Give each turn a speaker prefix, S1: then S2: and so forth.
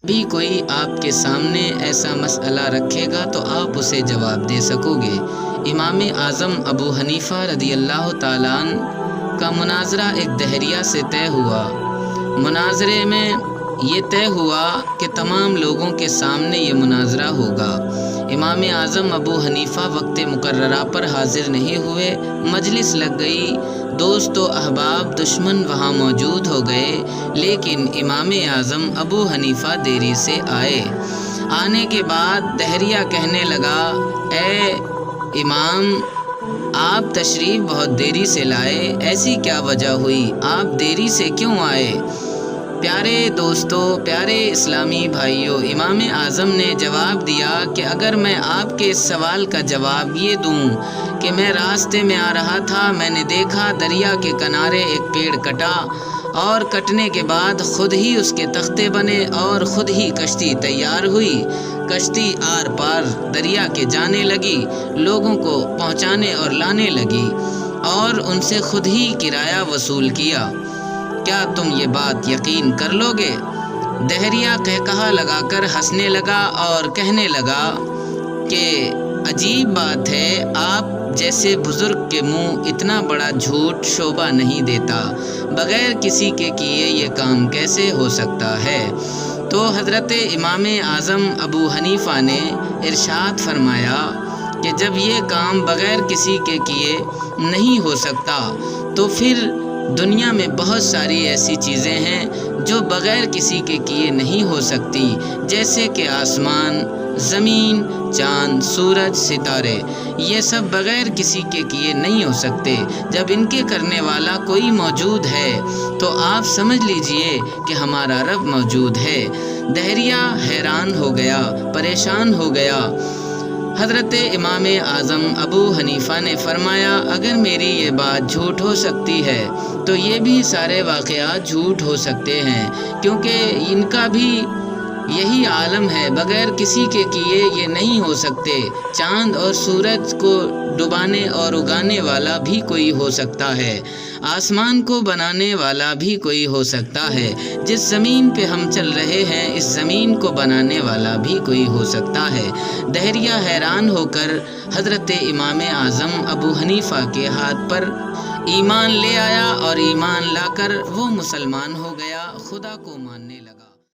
S1: بھی کوئی آپ کے سامنے ایسا مسئلہ رکھے گا تو آپ اسے جواب دے سکو گے۔ امام اعظم ابو حنیفہ رضی اللہ تعالیٰ عنہ کا مناظرہ ایک دہریہ سے طے ہوا۔ مناظرے میں یہ طے ہوا کہ تمام لوگوں کے سامنے یہ مناظرہ ہوگا۔ امام اعظم ابو حنیفہ وقت مقررہ پر حاضر نہیں ہوئے۔ مجلس لگ گئی، دوست و احباب دشمن وہاں موجود ہو گئے، لیکن امام اعظم ابو حنیفہ دیری سے آئے۔ آنے کے بعد دہریہ کہنے لگا، اے امام، آپ تشریف بہت دیری سے لائے، ایسی کیا وجہ ہوئی؟ آپ دیری سے کیوں آئے؟ پیارے دوستو، پیارے اسلامی بھائیو، امام اعظم نے جواب دیا کہ اگر میں آپ کے اس سوال کا جواب یہ دوں کہ میں راستے میں آ رہا تھا، میں نے دیکھا دریا کے کنارے ایک پیڑ کٹا، اور کٹنے کے بعد خود ہی اس کے تختے بنے اور خود ہی کشتی تیار ہوئی، کشتی آر پار دریا کے جانے لگی، لوگوں کو پہنچانے اور لانے لگی، اور ان سے خود ہی کرایہ وصول کیا، کیا تم یہ بات یقین کر لو گے؟ دہریہ قہقہا لگا کر ہنسنے لگا اور کہنے لگا کہ عجیب بات ہے، آپ جیسے بزرگ کے منہ اتنا بڑا جھوٹ شوبہ نہیں دیتا، بغیر کسی کے کیے یہ کام کیسے ہو سکتا ہے؟ تو حضرت امام اعظم ابو حنیفہ نے ارشاد فرمایا کہ جب یہ کام بغیر کسی کے کیے نہیں ہو سکتا تو پھر دنیا میں بہت ساری ایسی چیزیں ہیں جو بغیر کسی کے کیے نہیں ہو سکتی، جیسے کہ آسمان، زمین، چاند، سورج، ستارے، یہ سب بغیر کسی کے کیے نہیں ہو سکتے۔ جب ان کے کرنے والا کوئی موجود ہے تو آپ سمجھ لیجئے کہ ہمارا رب موجود ہے۔ دہریہ حیران ہو گیا، پریشان ہو گیا۔ حضرت امام اعظم ابو حنیفہ نے فرمایا، اگر میری یہ بات جھوٹ ہو سکتی ہے تو یہ بھی سارے واقعات جھوٹ ہو سکتے ہیں، کیونکہ ان کا بھی یہی عالم ہے، بغیر کسی کے کیے یہ نہیں ہو سکتے۔ چاند اور سورج کو ڈبانے اور اگانے والا بھی کوئی ہو سکتا ہے، آسمان کو بنانے والا بھی کوئی ہو سکتا ہے، جس زمین پہ ہم چل رہے ہیں اس زمین کو بنانے والا بھی کوئی ہو سکتا ہے۔ دہریہ حیران ہو کر حضرت امام اعظم ابو حنیفہ کے ہاتھ پر ایمان لے آیا، اور ایمان لا کر وہ مسلمان ہو گیا، خدا کو ماننے لگا۔